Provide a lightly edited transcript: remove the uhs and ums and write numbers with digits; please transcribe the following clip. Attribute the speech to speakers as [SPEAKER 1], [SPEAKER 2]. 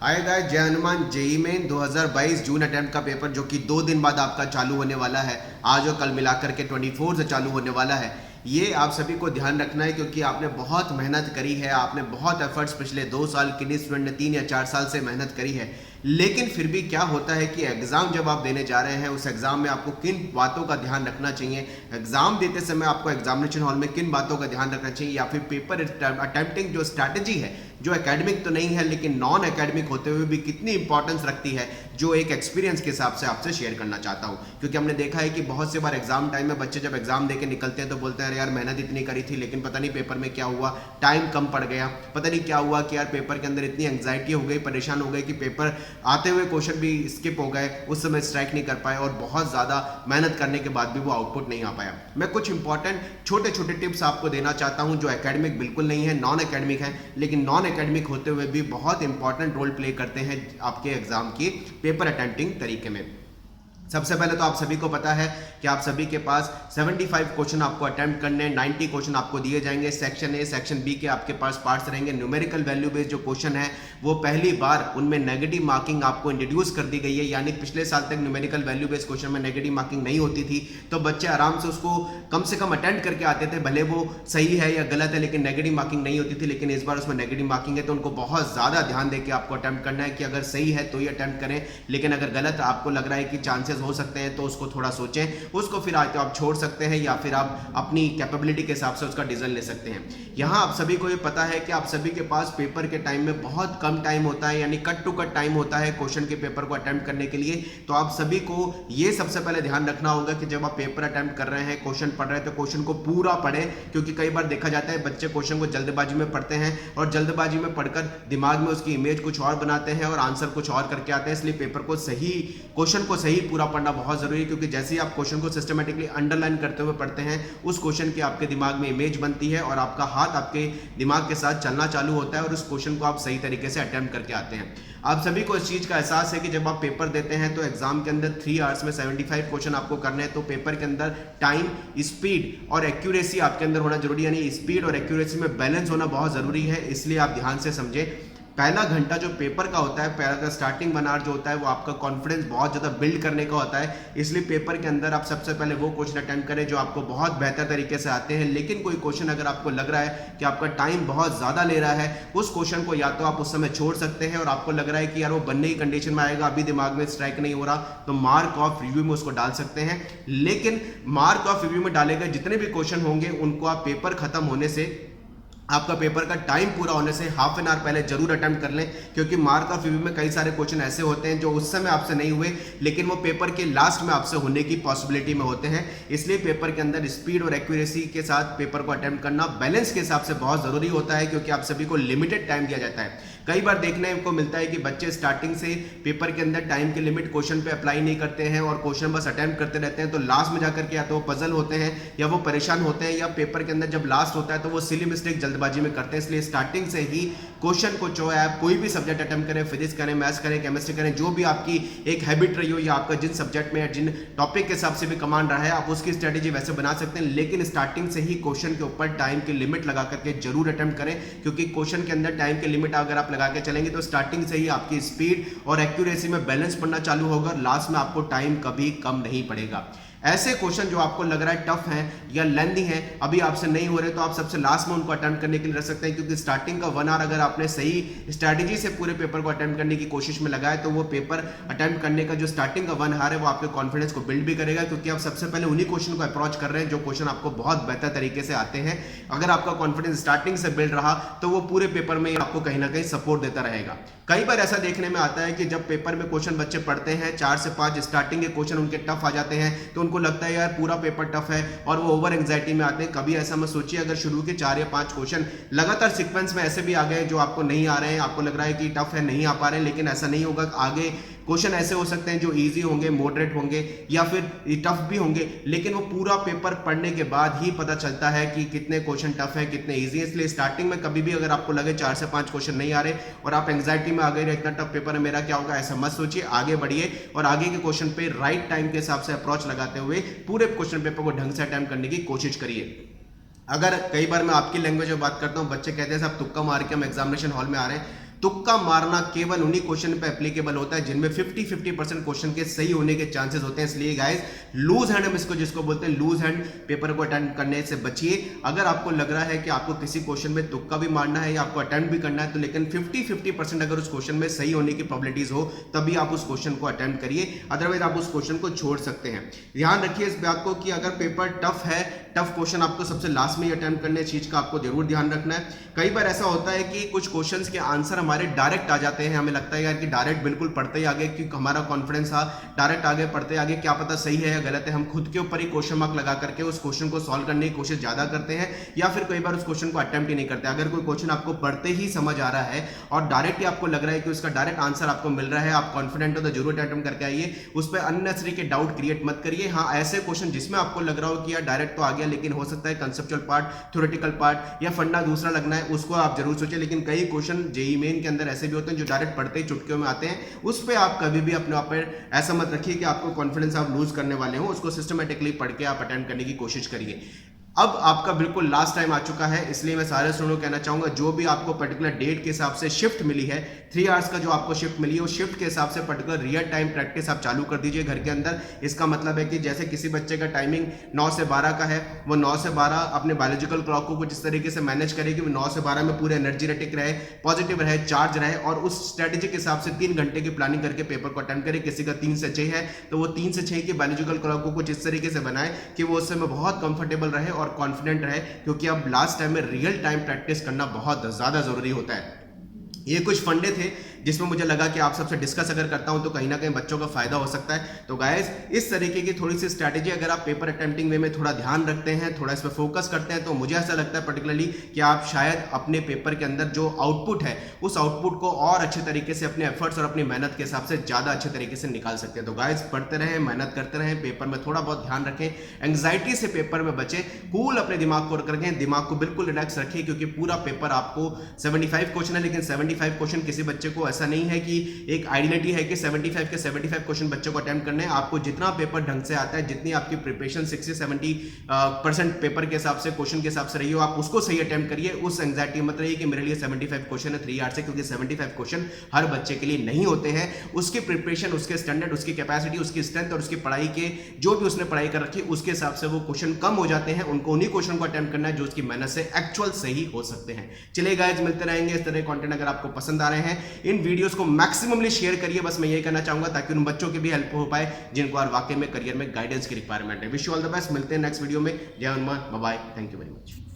[SPEAKER 1] आएगा जय हनुमान जेई में 2022 जून अटेम्प्ट का पेपर जो कि 2 दिन बाद आपका चालू होने वाला है। आज और कल मिलाकर के 24 से चालू होने वाला है। ये आप सभी को ध्यान रखना है क्योंकि आपने बहुत मेहनत करी है, आपने बहुत एफर्ट्स पिछले 2 साल किन्हीं स्टूडेंट ने 3 या 4 साल से मेहनत करी है। लेकिन फिर भी क्या होता है कि एग्जाम जब आप देने जा रहे हैं उस एग्जाम में आपको किन बातों का ध्यान रखना चाहिए, एग्जाम देते समय आपको एग्जामिनेशन हॉल में किन बातों का ध्यान रखना चाहिए, या फिर पेपर अटेम्प्टिंग जो स्ट्रैटेजी है जो एकेडमिक तो नहीं है लेकिन नॉन एकेडमिक होते हुए भी कितनी इंपॉर्टेंस रखती है, जो एक एक्सपीरियंस के हिसाब से आपसे शेयर करना चाहता हूं। क्योंकि हमने देखा है कि बहुत से बार एग्जाम टाइम में बच्चे जब एग्जाम देके निकलते हैं तो बोलते हैं यार मेहनत इतनी करी थी लेकिन पता नहीं पेपर में क्या हुआ, टाइम कम पड़ गया, पता नहीं क्या हुआ कि यार पेपर के अंदर इतनी एंग्जाइटी हो गई, परेशान हो गए कि पेपर आते हुए क्वेश्चन भी स्किप हो गए, उस समय स्ट्राइक नहीं कर पाए और बहुत ज़्यादा मेहनत करने के बाद भी वो आउटपुट नहीं आ पाया। मैं कुछ इंपॉर्टेंट छोटे छोटे टिप्स आपको देना चाहता हूं जो एकेडमिक बिल्कुल नहीं है, नॉन एकेडमिक है, लेकिन नॉन एकेडमिक होते हुए भी बहुत इंपॉर्टेंट रोल प्ले करते हैं आपके एग्जाम की पेपर अटेम्प्टिंग तरीके में। सबसे पहले तो आप सभी को पता है कि आप सभी के पास 75 क्वेश्चन आपको अटेम्प्ट करने हैं, 90 क्वेश्चन आपको दिए जाएंगे। सेक्शन ए सेक्शन बी के आपके पास पार्ट्स रहेंगे। न्यूमेरिकल वैल्यू बेस्ड जो क्वेश्चन है वो पहली बार उनमें नेगेटिव मार्किंग आपको इंट्रोड्यूस कर दी गई है, यानी पिछले साल तक न्यूमेरिकल वैल्यू बेस्ड क्वेश्चन में नेगेटिव मार्किंग नहीं होती थी, तो बच्चे आराम से उसको कम से कम अटेम्प्ट करके आते थे, भले वो सही है या गलत है लेकिन नेगेटिव मार्किंग नहीं होती थी। लेकिन इस बार उसमें नेगेटिव मार्किंग है तो उनको बहुत ज़्यादा ध्यान देकर आपको अटेम्प्ट करना है कि अगर सही है तो ही अटेम्प्ट करें, लेकिन अगर गलत आपको लग रहा है कि चांसेस हो सकते हैं तो उसको थोड़ा सोचें, उसको फिर आते आप छोड़ सकते हैं या फिर आप अपनी कैपेबिलिटी के हिसाब से उसका डिसीजन ले सकते हैं। यहाँ आप सभी को ये पता है कि आप सभी के पास पेपर के टाइम में बहुत कम टाइम होता है, यानी कट टू कट टाइम होता है क्वेश्चन के पेपर को अटेम्प्ट करने के लिए। तो आप सभी को ये सबसे पहले ध्यान रखना होगा कि जब आप पेपर अटेम्प्ट कर रहे हैं, क्वेश्चन पढ़ रहे हैं, तो क्वेश्चन को पूरा पढ़ें, क्योंकि कई बार देखा जाता है बच्चे क्वेश्चन को जल्दबाजी में पढ़ते हैं और जल्दबाजी में पढ़कर दिमाग में उसकी इमेज कुछ और बनाते हैं और आंसर कुछ और करके आते हैं। इसलिए पेपर को सही, क्वेश्चन को सही पूरा पढ़ना बहुत जरूरी है, क्योंकि जैसे ही आप क्वेश्चन को सिस्टमेटिकली अंडरलाइन करते हुए पढ़ते हैं उस क्वेश्चन की आपके दिमाग में इमेज बनती है और आपका हाथ आपके दिमाग के साथ चलना चालू होता है और उस क्वेश्चन को आप सही तरीके से अटेम्प्ट करके आते हैं। आप सभी को इस चीज का एहसास है कि जब आप पेपर देते हैं तो एग्जाम के अंदर 3 आवर्स में 75 क्वेश्चन आपको करने हैं, तो पेपर के अंदर टाइम, स्पीड और एक्यूरेसी आपके अंदर होना जरूरी है, यानी स्पीड और एक्यूरेसी में बैलेंस होना बहुत जरूरी है। इसलिए आप ध्यान से समझें। पहला घंटा जो पेपर का होता है, पहला का स्टार्टिंग 1 आवर जो होता है वो आपका कॉन्फिडेंस बहुत ज़्यादा बिल्ड करने का होता है। इसलिए पेपर के अंदर आप सबसे पहले वो क्वेश्चन अटेम्प्ट करें जो आपको बहुत बेहतर तरीके से आते हैं। लेकिन कोई क्वेश्चन अगर आपको लग रहा है कि आपका टाइम बहुत ज़्यादा ले रहा है, उस क्वेश्चन को या तो आप उस समय छोड़ सकते हैं और आपको लग रहा है कि यार वो बनने की कंडीशन में आएगा, अभी दिमाग में स्ट्राइक नहीं हो रहा, तो मार्क ऑफ रिव्यू में उसको डाल सकते हैं। लेकिन मार्क ऑफ रिव्यू में डाले गए जितने भी क्वेश्चन होंगे उनको आप पेपर खत्म होने से, आपका पेपर का टाइम पूरा होने से हाफ एन आवर पहले जरूर अटेम्प्ट कर लें, क्योंकि मार्क ऑफ रिव्यू में कई सारे क्वेश्चन ऐसे होते हैं जो उस समय आपसे नहीं हुए लेकिन वो पेपर के लास्ट में आपसे होने की पॉसिबिलिटी में होते हैं। इसलिए पेपर के अंदर स्पीड और एक्यूरेसी के साथ पेपर को अटेम्प्ट करना बैलेंस के हिसाब से बहुत जरूरी होता है, क्योंकि आप सभी को लिमिटेड टाइम दिया जाता है। कई बार देखने को मिलता है कि बच्चे स्टार्टिंग से पेपर के अंदर टाइम की लिमिट क्वेश्चन पे अप्लाई नहीं करते हैं और क्वेश्चन बस अटेम्प्ट करते रहते हैं, तो लास्ट में जाकर के या तो वो पजल होते हैं या वो परेशान होते हैं, या पेपर के अंदर जब लास्ट होता है तो वो सिली मिस्टेक जल्दबाजी में करते हैं। इसलिए स्टार्टिंग से ही क्वेश्चन को जो है आप कोई भी सब्जेक्ट अटेम्प्ट करें, फिजिक्स करें, मैथ्स करें, केमिस्ट्री करें, जो भी आपकी एक हैबिट रही हो या आपका जिन सब्जेक्ट में या जिन टॉपिक के हिसाब से भी कमांड रहा है, आप उसकी स्ट्रेटेजी वैसे बना सकते हैं। लेकिन स्टार्टिंग से ही क्वेश्चन के ऊपर टाइम की लिमिट लगा करके जरूर अटेम्प्ट करें, क्योंकि क्वेश्चन के अंदर टाइम की लिमिट अगर आप लगा के चलेंगे तो स्टार्टिंग से ही आपकी स्पीड और एक्यूरेसी में बैलेंस पड़ना चालू होगा और लास्ट में आपको टाइम कभी कम नहीं पड़ेगा। ऐसे क्वेश्चन जो आपको लग रहा है टफ है या लेंथी है, अभी आपसे नहीं हो रहे, तो आप सबसे लास्ट में उनको अटेम्प्ट करने के लिए रख सकते हैं, क्योंकि स्टार्टिंग का 1 आवर अगर आपने सही स्ट्रैटेजी से पूरे पेपर को अटेम्प्ट करने की कोशिश में लगाए तो वो पेपर अटेम्प्ट करने का जो स्टार्टिंग का 1 आवर है वो आपके कॉन्फिडेंस को बिल्ड भी करेगा, क्योंकि आप सबसे पहले उन्हीं क्वेश्चन को अप्रोच कर रहे हैं जो क्वेश्चन आपको बहुत बेहतर तरीके से आते हैं। अगर आपका कॉन्फिडेंस स्टार्टिंग से बिल्ड रहा तो वो पूरे पेपर में आपको कहीं ना कहीं सपोर्ट देता रहेगा। कई बार ऐसा देखने में आता है कि जब पेपर में क्वेश्चन बच्चे पढ़ते हैं 4 से 5 स्टार्टिंग के क्वेश्चन उनके टफ आ जाते हैं तो उनको लगता है यार पूरा पेपर टफ है और वो ओवर एंग्जाइटी में आते हैं। कभी ऐसा मत सोचिए, अगर शुरू के 4 या 5 क्वेश्चन लगातार सीक्वेंस में ऐसे भी आ गए जो आपको नहीं आ रहे हैं, आपको लग रहा है कि टफ है, नहीं आ पा रहे हैं, लेकिन ऐसा नहीं होगा। आगे क्वेश्चन ऐसे हो सकते हैं जो इजी होंगे, मॉडरेट होंगे या फिर टफ भी होंगे, लेकिन वो पूरा पेपर पढ़ने के बाद ही पता चलता है कि कितने क्वेश्चन टफ है, कितने इजी है। इसलिए स्टार्टिंग में कभी भी अगर आपको लगे 4 से 5 क्वेश्चन नहीं आ रहे और आप एंग्जाइटी में आ गए, इतना टफ पेपर है मेरा क्या होगा, ऐसा मत सोचिए। आगे बढ़िए और आगे के क्वेश्चन पे राइट टाइम के हिसाब से अप्रोच लगाते हुए पूरे क्वेश्चन पेपर को ढंग से अटेम्प्ट करने की कोशिश करिए। अगर कई बार मैं आपकी लैंग्वेज में बात करता हूँ, बच्चे कहते हैं साहब तुक्का मार के हम एग्जामिनेशन हॉल में आ रहे हैं, तुक्का मारना केवल उन्हीं क्वेश्चन पे एप्लीकेबल होता है जिनमें 50-50% क्वेश्चन के सही होने के चांसेस होते हैं। इसलिए गाइस लूज हैंड हम इसको जिसको बोलते हैं लूज हैंड पेपर को अटेम्प्ट करने से बचिए। अगर आपको लग रहा है कि आपको किसी क्वेश्चन में तुक्का भी मारना है या आपको अटेम्प्ट भी करना है तो लेकिन 50-50% अगर उस क्वेश्चन में सही होने की प्रोबेबिलिटीज हो तभी आप उस क्वेश्चन को अटेम्प्ट करिए, अदरवाइज आप उस क्वेश्चन को छोड़ सकते हैं। ध्यान रखिए इस बात को कि अगर पेपर टफ है, टफ क्वेश्चन आपको सबसे लास्ट में ही अटेम्प्ट करने, चीज का आपको जरूर ध्यान रखना है। कई बार ऐसा होता है कि कुछ क्वेश्चंस के आंसर हमारे डायरेक्ट आ जाते हैं, हमें लगता है यार कि डायरेक्ट बिल्कुल पढ़ते ही आगे, क्योंकि हमारा कॉन्फिडेंस था डायरेक्ट आगे पढ़ते आगे, क्या पता सही है या गलत है, हम खुद के ऊपर ही क्वेश्चन मार्क लगा करके उस क्वेश्चन को सॉल्व करने की कोशिश ज्यादा करते हैं या फिर कई बार उस क्वेश्चन को अटेम्प्ट ही नहीं करते। अगर कोई क्वेश्चन आपको पढ़ते ही समझ आ रहा है और डायरेक्ट ही आपको लग रहा है कि उसका डायरेक्ट आंसर आपको मिल रहा है, आप कॉन्फिडेंट हो तो जरूर अटेम्प्ट करके आइए, उस पर अननेसेसरी के डाउट क्रिएट मत करिए। हाँ, ऐसे क्वेश्चन जिसमें आपको लग रहा हो कि यार डायरेक्ट तो आ गया लेकिन हो सकता है कंसेप्चुअल पार्ट, थ्योरेटिकल पार्ट या फंडा दूसरा लगना है, उसको आप जरूर सोचें। लेकिन कई क्वेश्चन जेईई मेन के अंदर ऐसे भी होते हैं जो डायरेक्ट पढ़ते ही चुटकियों में आते हैं, उस पर आप कभी भी अपने आप पर ऐसा मत रखिए कि आपको कॉन्फिडेंस आप लूज करने वाले हो, उसको सिस्टमेटिकली पढ़ के आप अटेम्प्ट करने की कोशिश करिए। अब आपका बिल्कुल लास्ट टाइम आ चुका है, इसलिए मैं सारे स्टूडेंट्स को कहना चाहूंगा जो भी आपको पर्टिकुलर डेट के हिसाब से शिफ्ट मिली है, 3 आवर्स का जो आपको शिफ्ट मिली है, उस शिफ्ट के हिसाब से पर्टिकुलर रियल टाइम प्रैक्टिस आप चालू कर दीजिए घर के अंदर। इसका मतलब है कि जैसे किसी बच्चे का टाइमिंग 9 से 12 का है, वो 9 से 12 अपने बायोलॉजिकल क्लॉक को कुछ इस तरीके से मैनेज करे कि वो 9 से 12 में पूरे एनर्जेटिक रहे, पॉजिटिव रहे, चार्ज रहे और उस स्ट्रेटेजी के हिसाब से 3 घंटे की प्लानिंग करके पेपर को अटेम्प्ट करे। किसी का 3 से 6 है तो वो 3 से 6 की बायोलॉजिकल क्लॉक को कुछ इस तरीके से बनाए कि वो उससे में बहुत कंफर्टेबल रहे और कॉन्फिडेंट रहे, क्योंकि अब लास्ट टाइम में रियल टाइम प्रैक्टिस करना बहुत ज्यादा जरूरी होता है। ये कुछ फंडे थे जिसमें मुझे लगा कि आप सबसे डिस्कस अगर करता हूं तो कहीं ना कहीं बच्चों का फायदा हो सकता है। तो गाइस इस तरीके की थोड़ी सी स्ट्रैटेजी अगर आप पेपर अटेम्प्टिंग वे में थोड़ा ध्यान रखते हैं, थोड़ा इस पर फोकस करते हैं, तो मुझे ऐसा लगता है पर्टिकुलरली कि आप शायद अपने पेपर के अंदर जो आउटपुट है उस आउटपुट को और अच्छे तरीके से अपने एफर्ट्स और अपनी मेहनत के हिसाब से ज्यादा अच्छे तरीके से निकाल सकते हैं। तो गाइस पढ़ते रहें, मेहनत करते रहें, पेपर में थोड़ा बहुत ध्यान रखें, एंग्जाइटी से पेपर में बचे, कूल अपने दिमाग को रखें, दिमाग को बिल्कुल रिलैक्स रखें, क्योंकि पूरा पेपर आपको 75 क्वेश्चन है, लेकिन 75 क्वेश्चन किसी बच्चे को ऐसा नहीं है कि एक आइडेंटिटी है कि 75 के 75 क्वेश्चन बच्चों को अटेम्प्ट करने हैं। आपको जितना पेपर ढंग से आता है, जितनी आपकी प्रिपरेशन 60-70% पेपर के हिसाब से, क्वेश्चन के हिसाब से रही हो, आप उसको सही अटेम्प्ट करिए। उस एंग्जाइटी मत रहिए कि मेरे लिए 75 क्वेश्चन है 3 आवर्स से, क्योंकि 75 क्वेश्चन हर बच्चे के लिए नहीं होते हैं। उसकी प्रिपरेशन, उसके स्टैंडर्ड, उसकी कैपेसिटी, उसकी स्ट्रेंथ और उसकी पढ़ाई के जो भी उसने पढ़ाई कर रखी उसके हिसाब से वो क्वेश्चन कम हो जाते हैं। उनको उन्हीं क्वेश्चन को अटेम्प्ट करना है जो उसकी मेहनत से एक्चुअल सही हो सकते हैं। चलिए गाइस, मिलते रहेंगे इस तरह कंटेंट अगर आपको पसंद आ रहे हैं। इन वीडियोस को मैक्सिममली शेयर करिए, बस मैं ये कहना चाहूंगा, ताकि उन बच्चों की भी हेल्प हो पाए जिनको और वाकई में करियर में गाइडेंस की रिक्वायरमेंट है। Wish you all the best, मिलते हैं नेक्स्ट वीडियो में। जय Hanuman, bye bye, thank you very much.